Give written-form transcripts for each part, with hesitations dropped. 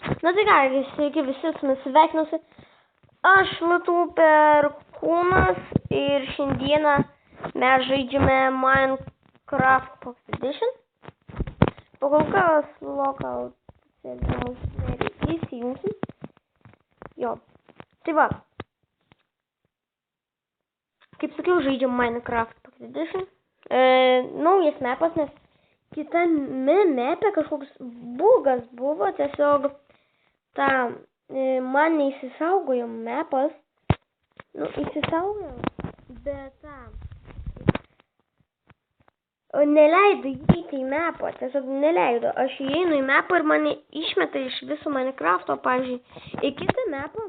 Na tai ką, sveiki visi, su mumis sveikinusi. Aš Latvijų Perkūnas ir šiandieną mes žaidžiame Minecraft Pocket Edition. Pakol kas lokal įsijungsim. Jo, tai va. Kaip sakiau, žaidžiam Minecraft Pocket Edition. Naujas mapas, nes kitame mape kažkoks bugas buvo, tiesiog man neįsisaugojo mapas. Įsisaugojo, bet neleido įeiti į mapą, tiesiog neleido. Aš įeinu į mapą ir mane išmeta iš viso Minecrafto, pavyzdžiui, į kitą mapą.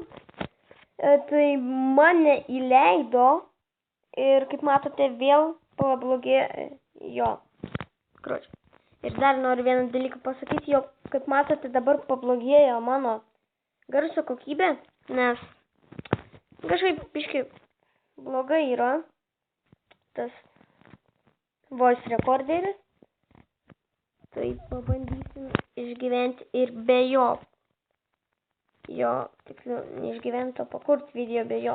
Tai mane įleido ir, kaip matote, vėl pablogėjo. Ir dar noriu vieną dalyką pasakyti, jog, kaip matote, dabar pablogėjo mano garso kokybė, nes kažkaip biškai blogai yra tas voice recorderis. Tai pabandysim išgyventi ir be jo. Tiksliau, neišgyventi, o pakurti video be jo.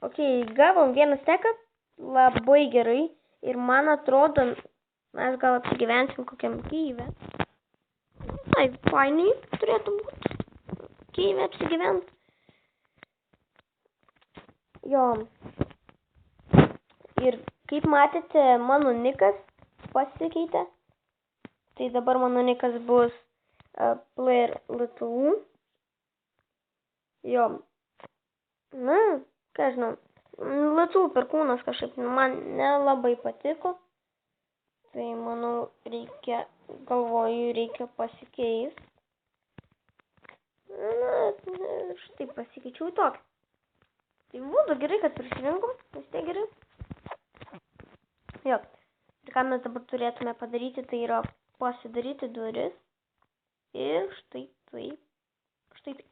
Ok, gavom vieną steką, labai gerai. Ir man atrodo, mes gal apsigyvensim kokiam Kyjive. Tai fainiai turėtų būti Kyjive apsigyvent. Jo. Ir kaip matėte, mano nikas pasikeitė. Tai dabar mano nikas bus Player LTU. Jo. Na, ką žinau. Latvijų Perkūnas kažkaip man nelabai patiko. Tai manau, reikia pasikeisti. Na, štai pasikeičiau į tokį. Tai būtų gerai, kad prisijungom, vis tiek gerai. Jo, ir ką mes dabar turėtume padaryti, tai yra pasidaryti duris. Ir štai taip. Štai taip.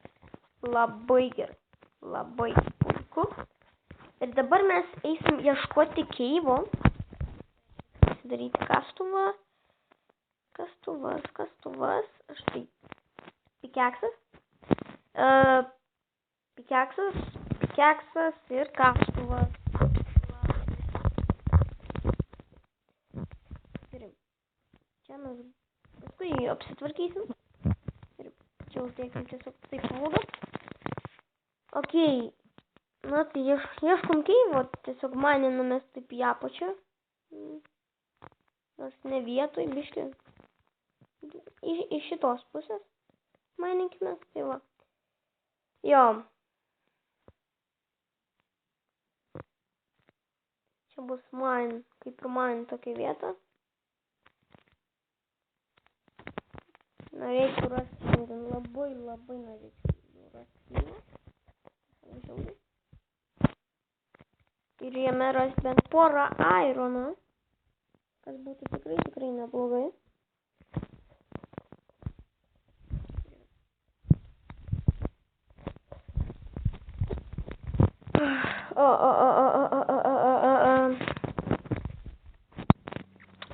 Labai gerai. Labai puiku. Ir dabar mes eisim ieškoti Kyjivo. Daryti kastuvas. Štai pikeksas. Pikeksas ir kastuvas. Gerai. Čia mes paskui apsitvarkysim. Ir čia uždėkim tiesiog taip būdą. Ok. Na tai ieškom Kyjivo. Tiesiog mane numest taip į apačią. Nors ne vietoj, biški. Iš šitos pusės. Maininkime, tai va. Jo. Čia bus kaip ir man tokia vieta. Norėčiau rasti šiandien labai norėčiau rasti Kyjivą. Ir jame rasti bent porą irono. Kas būtų tikrai neblogai.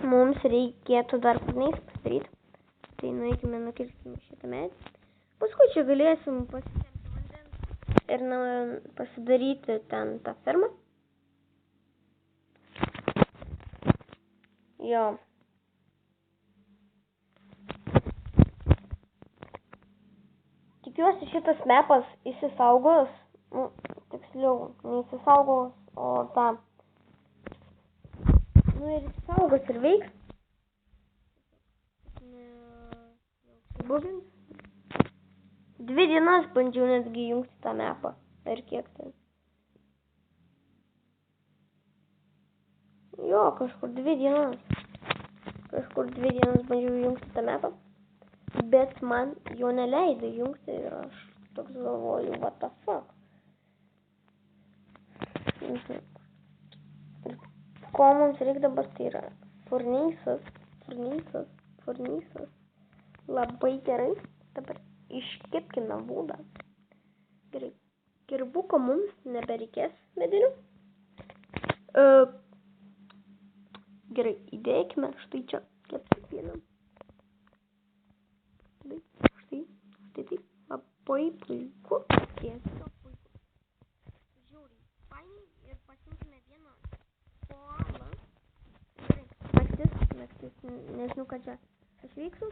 Mums reikėtų dar pernais pasidaryti. Tai nueikime, nukirskime šitą medį. Paskui čia galėsim pasisemti vandens ir pasidaryti ten tą fermą. Jo. Tikiuosi šitas mapas įsisaugos. Tiksliau, neįsisaugos, o ir įsisaugos ir veiks. Bugins. 2 dienas bandžiau netgi jungti tą mapą. Ir kiek tai? Jo, kažkur 2 dienas. Bandžiau jungti tą mapą. Bet man jo neleido jungti ir aš toks galvoju, what the fuck. Ir ko mums reikia dabar, tai yra furnace'as. Labai gerai. Dabar iškepkime būdą. Gerai. Kirbuko mums nebereikės medinių. Gerai, įdėkime štai čia kepti vieną. Štai taip. puiku. Tiesiog puiku. Žiauriai fainiai ir pasiimkime vieną koalą. Naktis, nežinau, ką čia aš veiksiu.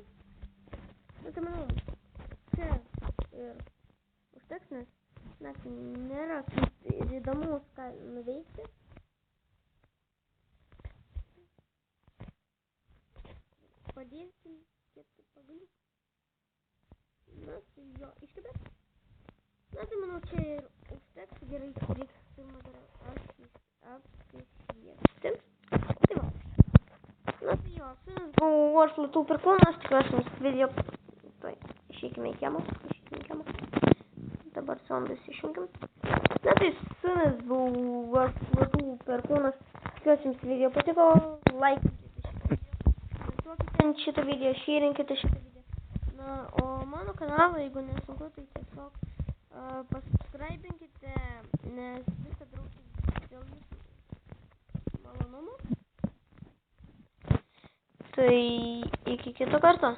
Nu, tai manau, čia ir užteks, nes naktį nėra ir įdomus, ką nuveikti. Padėsim kiek pagaliau. Na, tai jo iškibės. Na, tai manau, čia ir užteks. Gerai, reiks pirmą dar apsišviesti. Tai va. Na, tai jo, su jumis buvau aš Latų Perkūnas, tikiuosi jums video. Tuoj, išeikime į kiemą. Dabar zombius išjungiam. Na, tai su jumis buvau aš Latų Perkūnas, tikiuosi jums video patiko. Laikykite šitą video, šėrinkite šitą video. Na, o mano kanalą, jeigu nesunku, tai tiesiog pasubscribinkite, nes viską darau dėl jūsų malonumo. Tai iki kito karto.